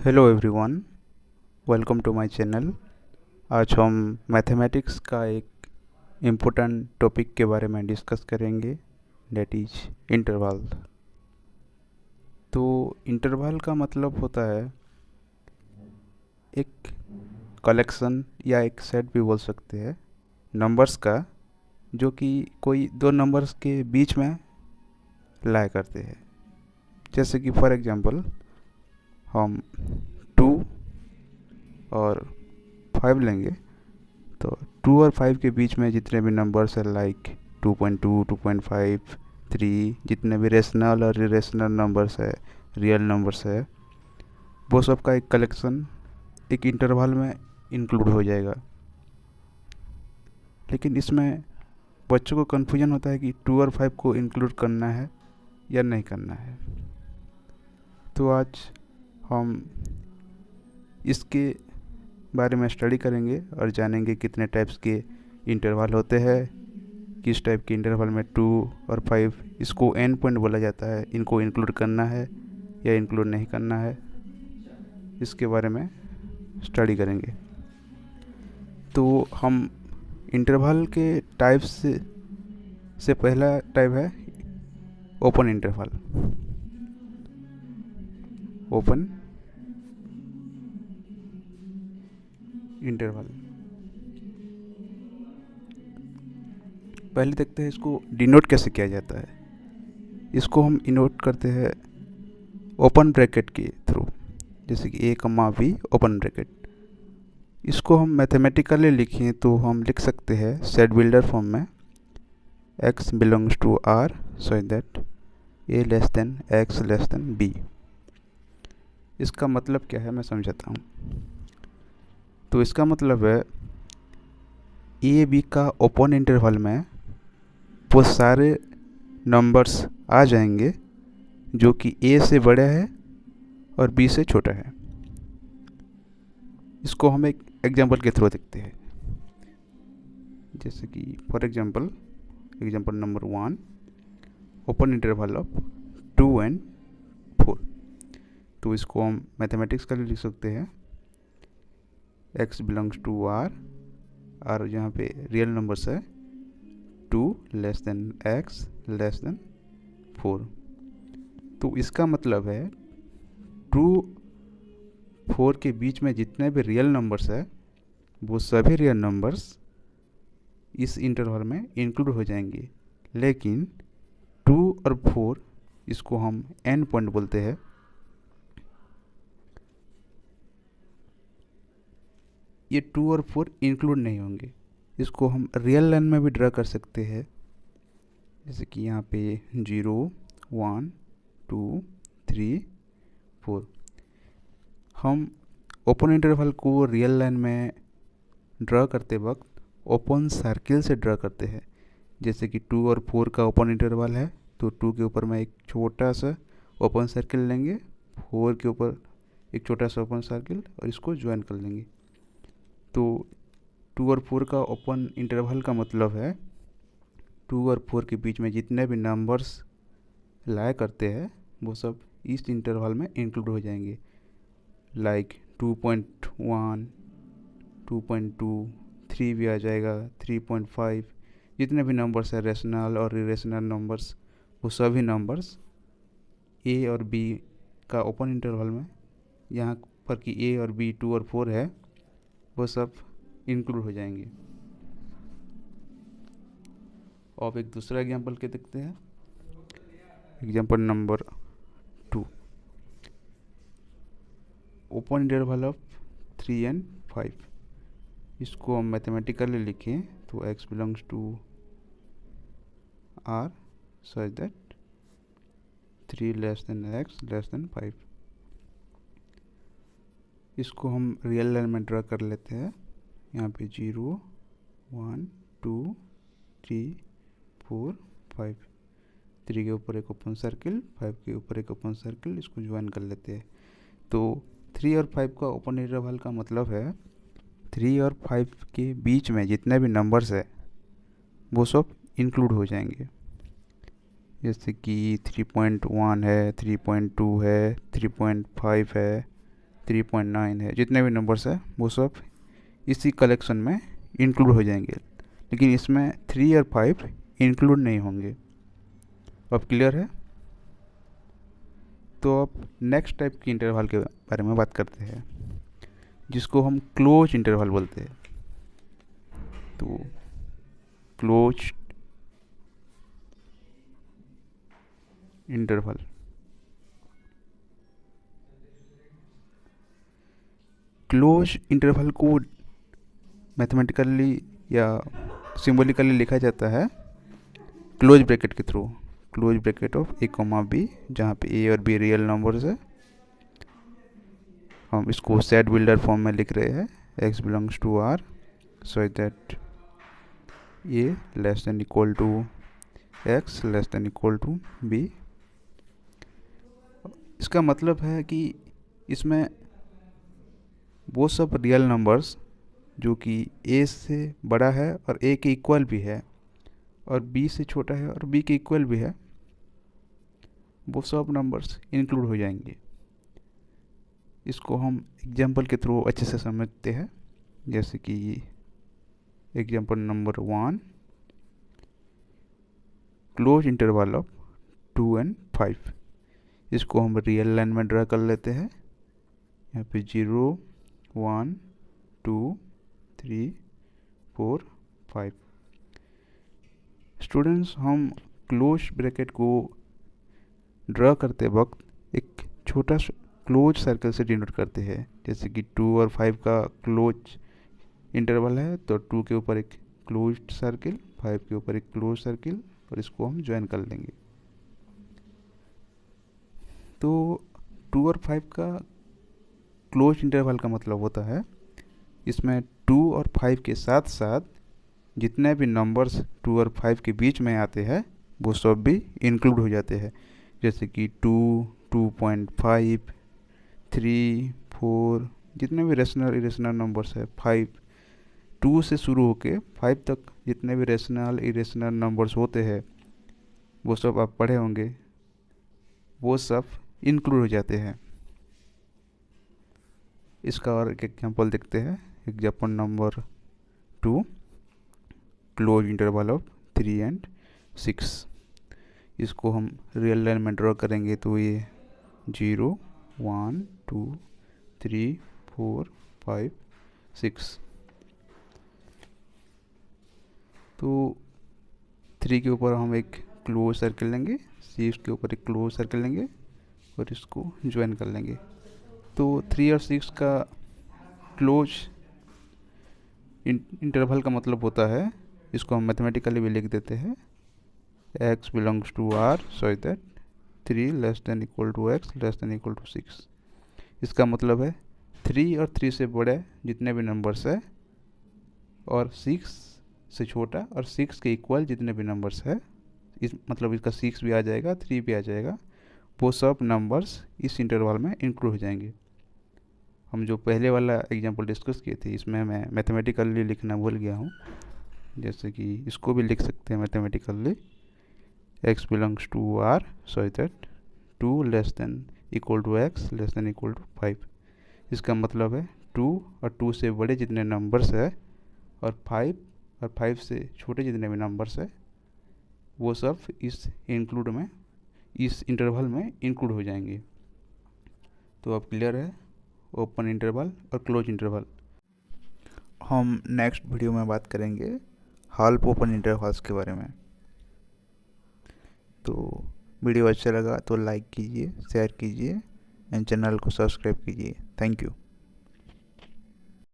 Hello everyone, welcome to my channel. आज हम mathematics का एक इम्पोर्टेंट टॉपिक के बारे में डिस्कस करेंगे, डेट इज इंटरवल। तो इंटरवल का मतलब होता है एक कलेक्शन या एक सेट भी बोल सकते हैं नंबर्स का, जो कि कोई दो नंबर्स के बीच में लाया करते हैं। जैसे कि फॉर एग्जांपल हम 2 और 5 लेंगे, तो 2 और 5 के बीच में जितने भी नंबर्स है लाइक 2.2, 2.5, 3, जितने भी रेशनल और इरेशनल नंबर्स है, रियल नंबर्स है, वो सब का एक कलेक्शन एक इंटरवल में इंक्लूड हो जाएगा। लेकिन इसमें बच्चों को कन्फ्यूजन होता है कि 2 और 5 को इंक्लूड करना है या नहीं करना है। तो आज हम इसके बारे में स्टडी करेंगे और जानेंगे कितने टाइप्स के इंटरवल होते हैं, किस टाइप के इंटरवल में 2 और 5 इसको एंड पॉइंट बोला जाता है, इनको इंक्लूड करना है या इंक्लूड नहीं करना है, इसके बारे में स्टडी करेंगे। तो हम इंटरवल के टाइप्स से पहला टाइप है ओपन इंटरवल। ओपन इंटरवल पहले देखते हैं इसको डिनोट कैसे किया जाता है। इसको हम डिनोट करते हैं ओपन ब्रैकेट के थ्रू, जैसे कि a, b ओपन ब्रैकेट। इसको हम मैथमेटिकली लिखें तो हम लिख सकते हैं सेट बिल्डर फॉर्म में x belongs to r so that a less than x less than b। इसका मतलब क्या है मैं समझाता हूँ। तो इसका मतलब है a b का ओपन इंटरवल में वो सारे नंबर्स आ जाएंगे जो कि a से बड़ा है और b से छोटा है। इसको हम एक एग्जांपल के थ्रू देखते हैं। जैसे कि for example number 1, open interval of 2 and 4। तो इसको हम मैथमेटिक्स का लिख सकते हैं x बिलोंग्स टू r, और यहाँ पे रियल नंबर्स है 2 less than x less then 4। तो इसका मतलब है 2 4 के बीच में जितने भी रियल नंबर्स है वो सभी रियल नंबर्स इस इंटरवल में इंक्लूड हो जाएंगे। लेकिन 2 और 4 इसको हम एंड पॉइंट बोलते हैं। ये 2 और 4 इंक्लूड नहीं होंगे। इसको हम रियल लाइन में भी ड्रा कर सकते हैं, जैसे कि यहाँ पे 0, 1, 2, 3, 4। हम ओपन इंटरवल को रियल लाइन में ड्रा करते वक्त ओपन सर्किल से ड्रा करते हैं। जैसे कि 2 और 4 का ओपन इंटरवल है, तो 2 के ऊपर में एक छोटा सा ओपन सर्किल लेंगे, 4 के ऊपर एक छोटा सा ओपन सर्किल और इसको ज्वाइन कर लेंगे। तो 2 और 4 का ओपन इंटरवल का मतलब है 2 और 4 के बीच में जितने भी नंबर्स लाया करते हैं वो सब इस इंटरवल में इंक्लूड हो जाएंगे, लाइक 2.1, 2.2, 3 भी आ जाएगा, 3.5। जितने भी नंबर्स है रेशनल और इरेशनल नंबर्स, वो सभी नंबर्स a और b का ओपन इंटरवल में, यहाँ पर कि a और b 2 और 4 है, वो सब इंक्लूड हो जाएंगे। अब एक दूसरा एग्जांपल के देखते हैं। Example number 2, open interval of 3 and 5। इसको हम मैथमेटिकली लिखें तो x belongs to r such that 3 less than x less than 5। इसको हम रियल लाइन में ड्रा कर लेते हैं। यहाँ पे 0, 1, 2, 3, 4, 5। 3 के ऊपर एक ओपन सर्किल, 5 के ऊपर एक ओपन सर्किल, इसको ज्वाइन कर लेते हैं। तो 3 और 5 का ओपन इंटरवल का मतलब है 3 और 5 के बीच में जितने भी नंबर्स है वो सब इंक्लूड हो जाएंगे। जैसे कि 3.1 है, 3.2 है, 3.5 है, 3.9 है, जितने भी नंबर्स है वो सब इसी कलेक्शन में इंक्लूड हो जाएंगे, लेकिन इसमें 3 और 5 इंक्लूड नहीं होंगे। अब क्लियर है? तो अब नेक्स्ट टाइप की इंटरवल के बारे में बात करते हैं, जिसको हम क्लोज इंटरवल बोलते हैं। तो क्लोज इंटरवल, क्लोज इंटरवल को मैथमेटिकली या सिंबॉलिकली लिखा जाता है क्लोज ब्रैकेट के थ्रू, close bracket of A comma B, जहाँ पे ए और बी रियल नंबर्स है। हम इसको सेट बिल्डर फॉर्म में लिख रहे हैं, x belongs to r so that a less than equal to x less than equal to b। इसका मतलब है कि इसमें वो सब रियल नंबर्स जो कि a से बड़ा है और a के इक्वल भी है, और b से छोटा है और b के इक्वल भी है, वो सब नंबर्स इंक्लूड हो जाएंगे। इसको हम एग्जांपल के थ्रू अच्छे से समझते हैं, जैसे कि example number 1, close interval of 2 and 5। इसको हम रियल लाइन में ड्रा कर लेते हैं। यहाँ पे 0 1 2 3 4 5। स्टूडेंट्स, हम क्लोज ब्रैकेट को ड्रा करते वक्त एक छोटा क्लोज सर्कल से डिनोट करते हैं, जैसे कि 2 और 5 का क्लोज इंटरवल है तो 2 के ऊपर एक क्लोज सर्किल, 5 के ऊपर एक क्लोज सर्किल, और इसको हम ज्वाइन कर लेंगे। तो 2 और 5 का क्लोज इंटरवल का मतलब होता है इसमें 2 और 5 के साथ साथ जितने भी नंबर्स 2 और 5 के बीच में आते हैं वो सब भी इंक्लूड हो जाते हैं, जैसे कि 2, 2.5, 3, 4, जितने भी रेशनल इरेशनल नंबर्स है, 5, 2 से शुरू होके 5 तक जितने भी रेशनल इरेशनल नंबर्स होते हैं वो सब आप पढ़े होंगे, वो सब इंक्लूड हो जाते हैं। इसका और एक एग्जांपल देखते हैं। Example number 2, close interval of 3 and 6। इसको हम रियल लाइन में ड्रॉ करेंगे तो ये 0 1 2 3 4 5 6। तो 3 के ऊपर हम एक क्लोज सर्किल लेंगे, 6 के ऊपर एक क्लोज सर्किल लेंगे और इसको ज्वाइन कर लेंगे। तो 3 और 6 का क्लोज इंटरवल का मतलब होता है, इसको हम मैथमेटिकली भी लिख देते हैं, x belongs to r so that 3 less than equal to x less than equal to 6। इसका मतलब है 3 और 3 से बड़े जितने भी नंबर्स है और 6 से छोटा और 6 के इक्वल जितने भी नंबर्स है, इस मतलब इसका 6 भी आ जाएगा, 3 भी आ जाएगा, वो सब नंबर्स इस इंटरवल में इंक्लूड हो जाएंगे। हम जो पहले वाला एग्जांपल डिस्कस किए थे इसमें मैं मैथमेटिकली लिखना भूल गया हूँ, जैसे कि इसको भी लिख सकते हैं mathematically, x belongs to r so that 2 less than equal to x less than equal to 5। इसका मतलब है 2 और 2 से बड़े जितने नंबर्स है और 5 से छोटे जितने भी नंबर्स है वो सब इस इंटरवल में इंक्लूड हो जाएंगे। तो अब क्लियर है ओपन इंटरवल और क्लोज इंटरवल। हम नेक्स्ट वीडियो में बात करेंगे हाल्फ ओपन इंटरवल्स के बारे में। तो वीडियो अच्छा लगा तो लाइक कीजिए, शेयर कीजिए एंड चैनल को सब्सक्राइब कीजिए। Thank you.